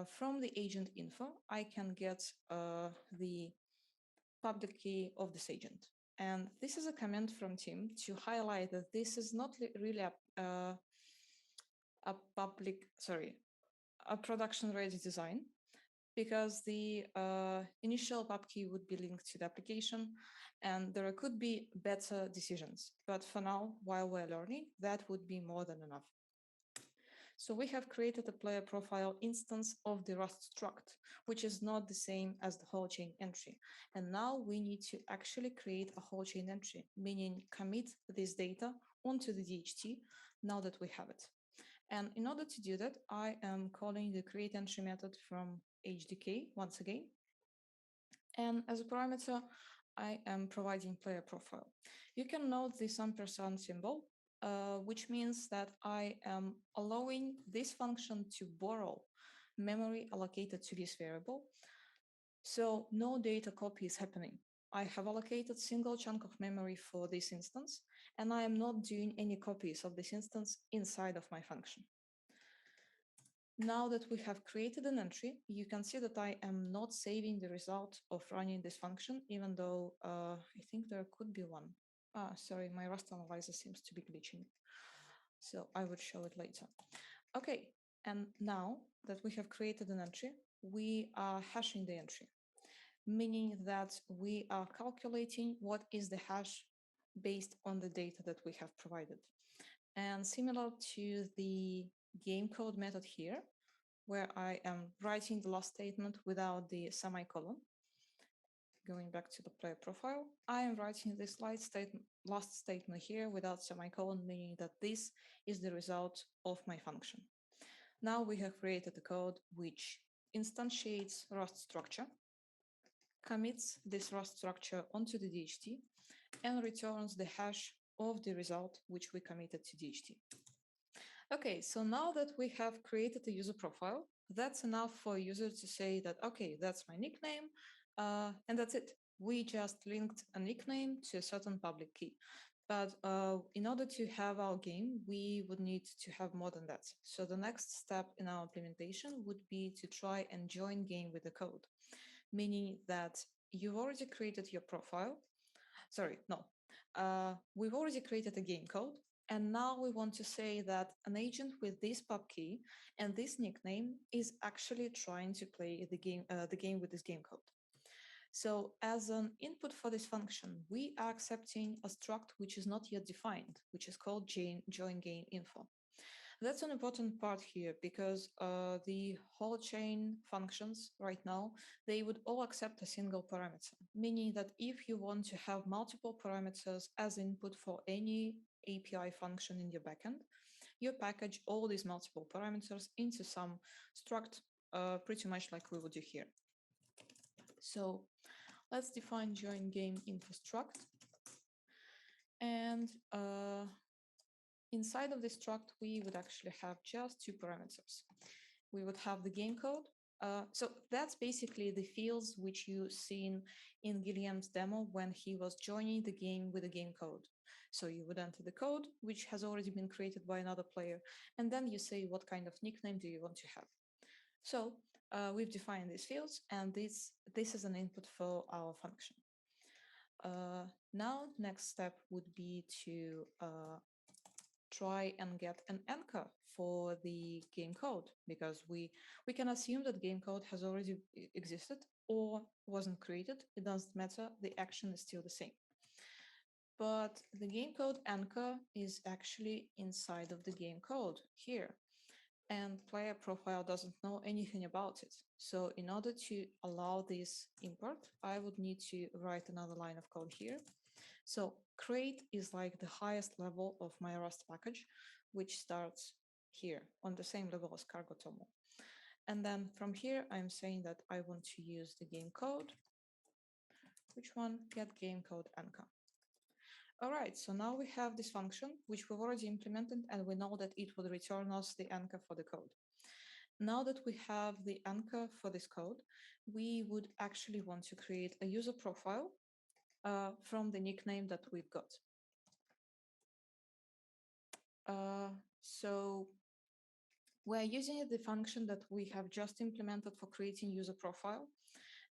from the agent info, I can get the public key of this agent. And this is a comment from Tim to highlight that this is not really a production-ready design, because the initial pub key would be linked to the application and there could be better decisions. But for now, while we're learning, that would be more than enough. So we have created a player profile instance of the Rust struct, which is not the same as the Holochain entry. And now we need to actually create a Holochain entry, meaning commit this data onto the DHT now that we have it. And in order to do that, I am calling the create entry method from HDK once again. And as a parameter, I am providing player profile. You can note this ampersand symbol, which means that I am allowing this function to borrow memory allocated to this variable. So no data copy is happening. I have allocated single chunk of memory for this instance, and I am not doing any copies of this instance inside of my function. Now that we have created an entry, you can see that I am not saving the result of running this function, even though I think there could be one. Sorry, my Rust analyzer seems to be glitching. So I would show it later. Okay, and now that we have created an entry, we are hashing the entry, meaning that we are calculating what is the hash based on the data that we have provided. And similar to the game code method here, where I am writing the last statement without the semicolon. Going back to the player profile, I am writing this last statement here without semicolon, meaning that this is the result of my function. Now we have created a code which instantiates Rust structure, commits this Rust structure onto the DHT, and returns the hash of the result which we committed to DHT. Okay, so now that we have created a user profile, that's enough for a user to say that, okay, that's my nickname, and that's it. We just linked a nickname to a certain public key. But in order to have our game, we would need to have more than that. So the next step in our implementation would be to try and join game with the code, meaning that you've already created your profile. Sorry, no. We've already created a game code, and now we want to say that an agent with this pub key and this nickname is actually trying to play the game with this game code. So as an input for this function, we are accepting a struct which is not yet defined, which is called join game info. That's an important part here because the Holochain functions right now, they would all accept a single parameter, meaning that if you want to have multiple parameters as input for any API function in your backend, you package all these multiple parameters into some struct, pretty much like we would do here. So let's define join game info struct. And inside of this struct, we would actually have just two parameters. We would have the game code. So that's basically the fields which you've seen in Guillem's demo when he was joining the game with the game code. So you would enter the code, which has already been created by another player, and then you say what kind of nickname do you want to have. So we've defined these fields, and this is an input for our function. Now, next step would be to try and get an anchor for the game code, because we can assume that game code has already existed or wasn't created. It doesn't matter. The action is still the same. But the game code anchor is actually inside of the game code here, and player profile doesn't know anything about it. So in order to allow this import, I would need to write another line of code here. So create is like the highest level of my Rust package, which starts here on the same level as cargo tomo. And then from here, I'm saying that I want to use the game code. Which one? Get game code anchor. All right, so now we have this function, which we've already implemented, and we know that it would return us the anchor for the code. Now that we have the anchor for this code, we would actually want to create a user profile from the nickname that we've got. So we're using the function that we have just implemented for creating user profile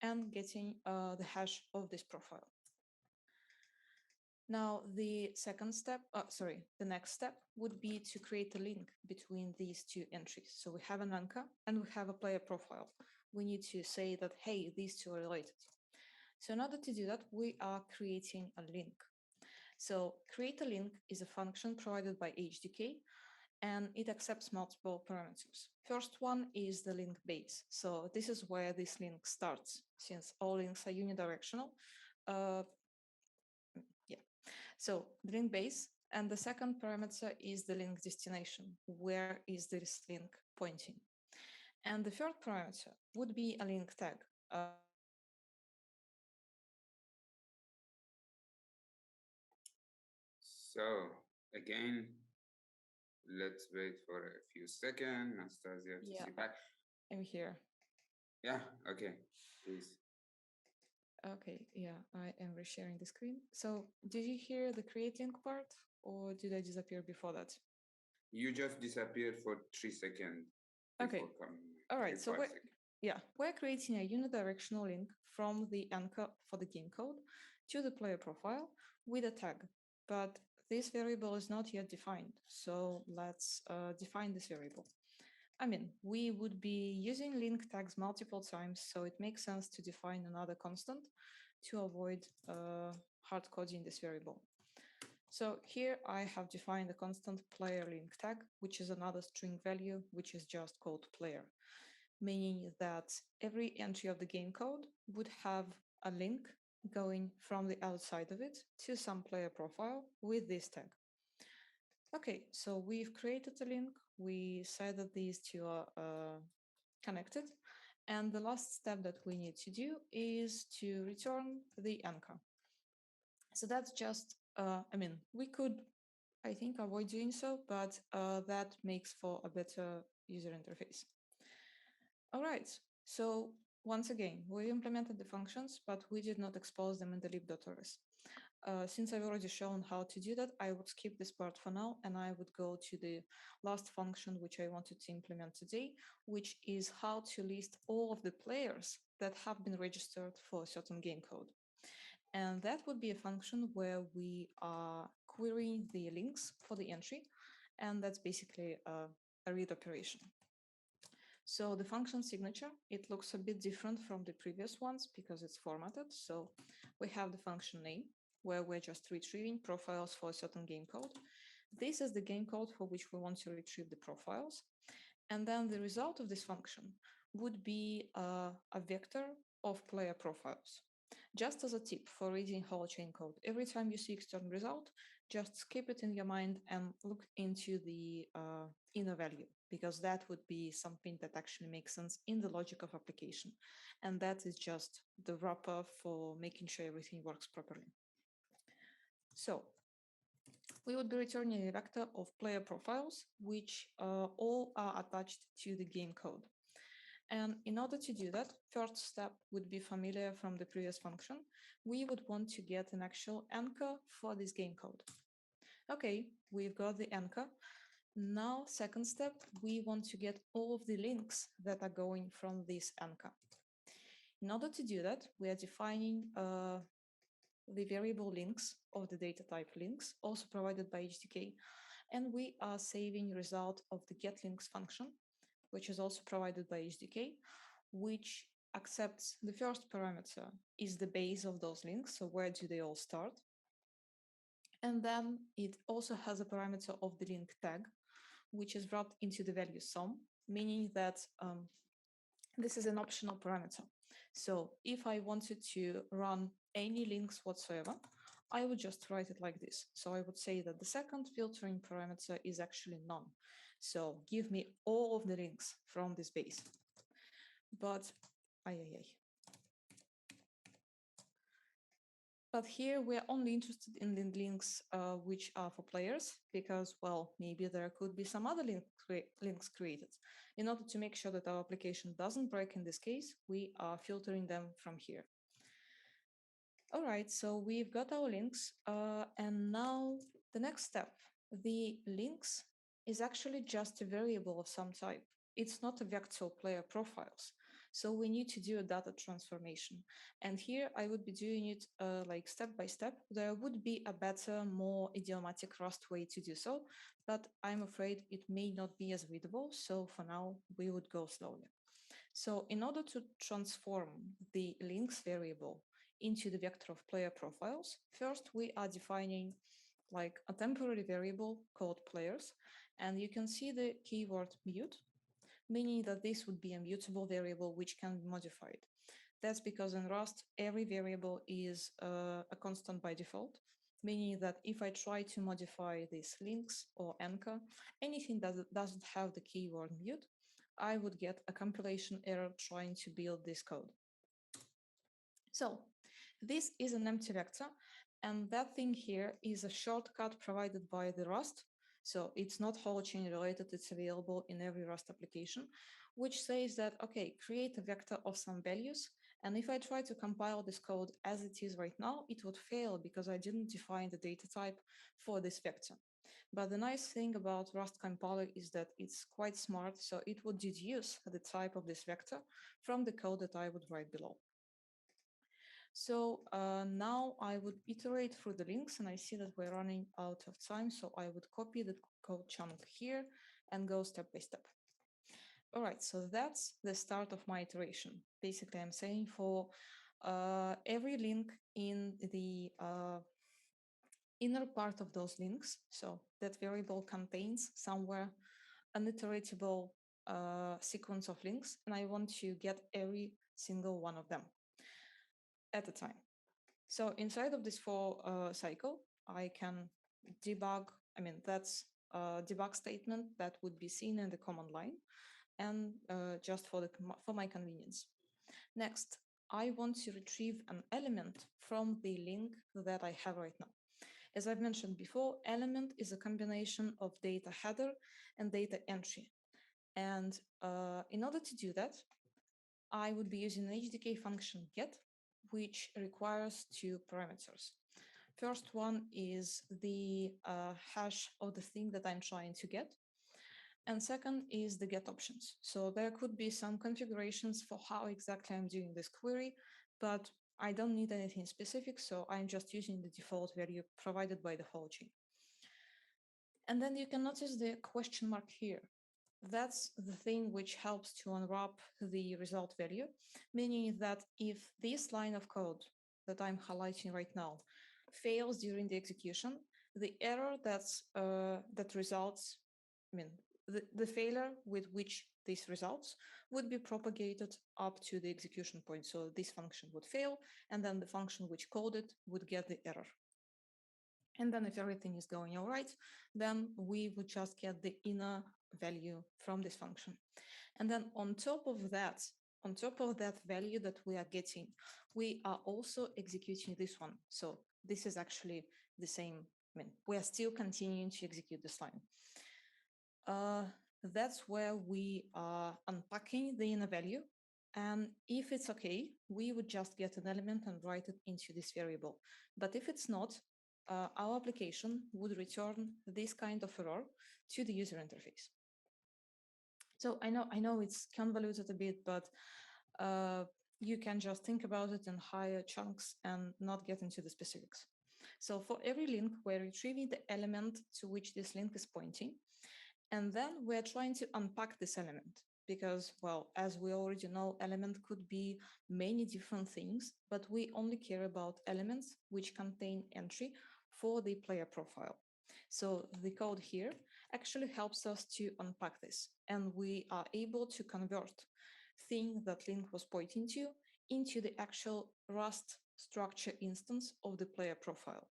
and getting the hash of this profile. Now, the next step would be to create a link between these two entries. So we have an anchor and we have a player profile. We need to say that, hey, these two are related. So in order to do that, we are creating a link. So create a link is a function provided by HDK, and it accepts multiple parameters. First one is the link base. So this is where this link starts, since all links are unidirectional. So the link base, and the second parameter is the link destination. Where is this link pointing? And the third parameter would be a link tag. So again, let's wait for a few seconds. Nastasia, to see back. I'm here. Yeah, okay, please. Okay, yeah, I am resharing the screen. So did you hear the create link part, or did I disappear before that? You just disappeared for 3 seconds. Okay, all right, so we're creating a unidirectional link from the anchor for the game code to the player profile with a tag, but this variable is not yet defined. So let's define this variable. I mean, we would be using link tags multiple times, so it makes sense to define another constant to avoid hard coding this variable. So here I have defined a constant player link tag, which is another string value, which is just called player, meaning that every entry of the game code would have a link going from the outside of it to some player profile with this tag. Okay, so we've created a link. We said that these two are connected. And the last step that we need to do is to return the anchor. So that's just, we could, I think, avoid doing so, but that makes for a better user interface. All right, so once again, we implemented the functions, but we did not expose them in the lib.rs. Since I've already shown how to do that, I would skip this part for now, and I would go to the last function which I wanted to implement today, which is how to list all of the players that have been registered for a certain game code. And that would be a function where we are querying the links for the entry, and that's basically a read operation. So the function signature, it looks a bit different from the previous ones because it's formatted. So we have the function name, where we're just retrieving profiles for a certain game code. This is the game code for which we want to retrieve the profiles. And then the result of this function would be a vector of player profiles. Just as a tip for reading Holochain code, every time you see external result, just skip it in your mind and look into the inner value, because that would be something that actually makes sense in the logic of application. And that is just the wrapper for making sure everything works properly. So we would be returning a vector of player profiles, which all are attached to the game code. And in order to do that, first step would be familiar from the previous function. We would want to get an actual anchor for this game code. Okay, we've got the anchor. Now, second step, we want to get all of the links that are going from this anchor. In order to do that, we are defining the variable links of the data type links, also provided by HDK, and we are saving result of the getLinks function, which is also provided by HDK, which accepts the first parameter is the base of those links, so where do they all start? And then it also has a parameter of the link tag, which is wrapped into the value sum, meaning that this is an optional parameter. So if I wanted to run any links whatsoever, I would just write it like this. So I would say that the second filtering parameter is actually none. So give me all of the links from this base. But But here we're only interested in the links which are for players, because, well, maybe there could be some other links created. In order to make sure that our application doesn't break in this case, we are filtering them from here. All right, so we've got our links, and now the next step, the links is actually just a variable of some type. It's not a vector player profiles. So we need to do a data transformation. And here I would be doing it like step by step. There would be a better, more idiomatic Rust way to do so, but I'm afraid it may not be as readable. So for now, we would go slowly. So in order to transform the links variable into the vector of player profiles, first we are defining like a temporary variable called players. And you can see the keyword mute, meaning that this would be a mutable variable which can be modified. That's because in Rust, every variable is a constant by default, meaning that if I try to modify these links or anchor, anything that doesn't have the keyword mute, I would get a compilation error trying to build this code. So this is an empty vector, and that thing here is a shortcut provided by the Rust. So it's not Holochain related, it's available in every Rust application, which says that, okay, create a vector of some values. And if I try to compile this code as it is right now, it would fail because I didn't define the data type for this vector. But the nice thing about Rust compiler is that it's quite smart, so it would deduce the type of this vector from the code that I would write below. So now I would iterate through the links, and I see that we're running out of time, so I would copy the code chunk here and go step by step. All right, so that's the start of my iteration. Basically, I'm saying for every link in inner part of those links. So that variable contains somewhere an iteratable sequence of links, and I want to get every single one of them at a time. So inside of this for cycle, I can debug. I mean, that's a debug statement that would be seen in the command line, and just for my convenience. Next, I want to retrieve an element from the link that I have right now. As I've mentioned before, element is a combination of data header and data entry. And in order to do that, I would be using an HDK function get, which requires two parameters. First one is the hash of the thing that I'm trying to get. And second is the get options. So there could be some configurations for how exactly I'm doing this query, but I don't need anything specific, so I'm just using the default value provided by the Holochain. And then you can notice the question mark here. That's the thing which helps to unwrap the result value, meaning that if this line of code that I'm highlighting right now fails during the execution, the error that results, I mean, the failure with which this results would be propagated up to the execution point. So this function would fail, and then the function which called it would get the error. And then if everything is going all right, then we would just get the inner value from this function. And then on top of that value that we are getting, we are also executing this one. So this is actually the same. I mean, we are still continuing to execute this line. That's where we are unpacking the inner value. And if it's okay, we would just get an element and write it into this variable. But if it's not, our application would return this kind of error to the user interface. So I know it's convoluted a bit, but you can just think about it in higher chunks and not get into the specifics. So for every link, we're retrieving the element to which this link is pointing. And then we're trying to unpack this element because, well, as we already know, element could be many different things, but we only care about elements which contain entry for the player profile. So the code here actually helps us to unpack this, and we are able to convert thing that link was pointing to into the actual Rust structure instance of the player profile.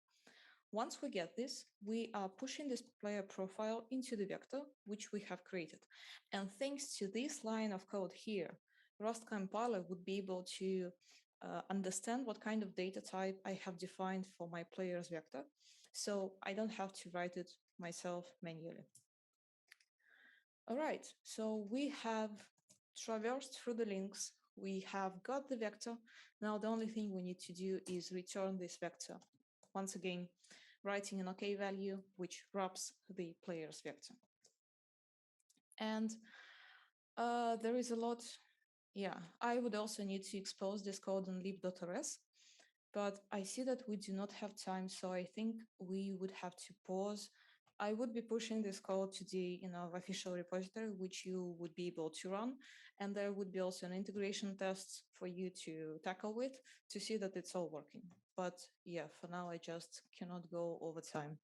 Once we get this, we are pushing this player profile into the vector, which we have created. And thanks to this line of code here, Rust compiler would be able to understand what kind of data type I have defined for my player's vector. So I don't have to write it myself manually. All right, so we have traversed through the links. We have got the vector. Now the only thing we need to do is return this vector. Once again, writing an OK value, which wraps the player's vector. And there is a lot. Yeah, I would also need to expose this code in lib.rs, but I see that we do not have time, so I think we would have to pause. I would be pushing this code to the official repository, which you would be able to run, and there would be also an integration test for you to tackle with to see that it's all working. But yeah, for now, I just cannot go over time.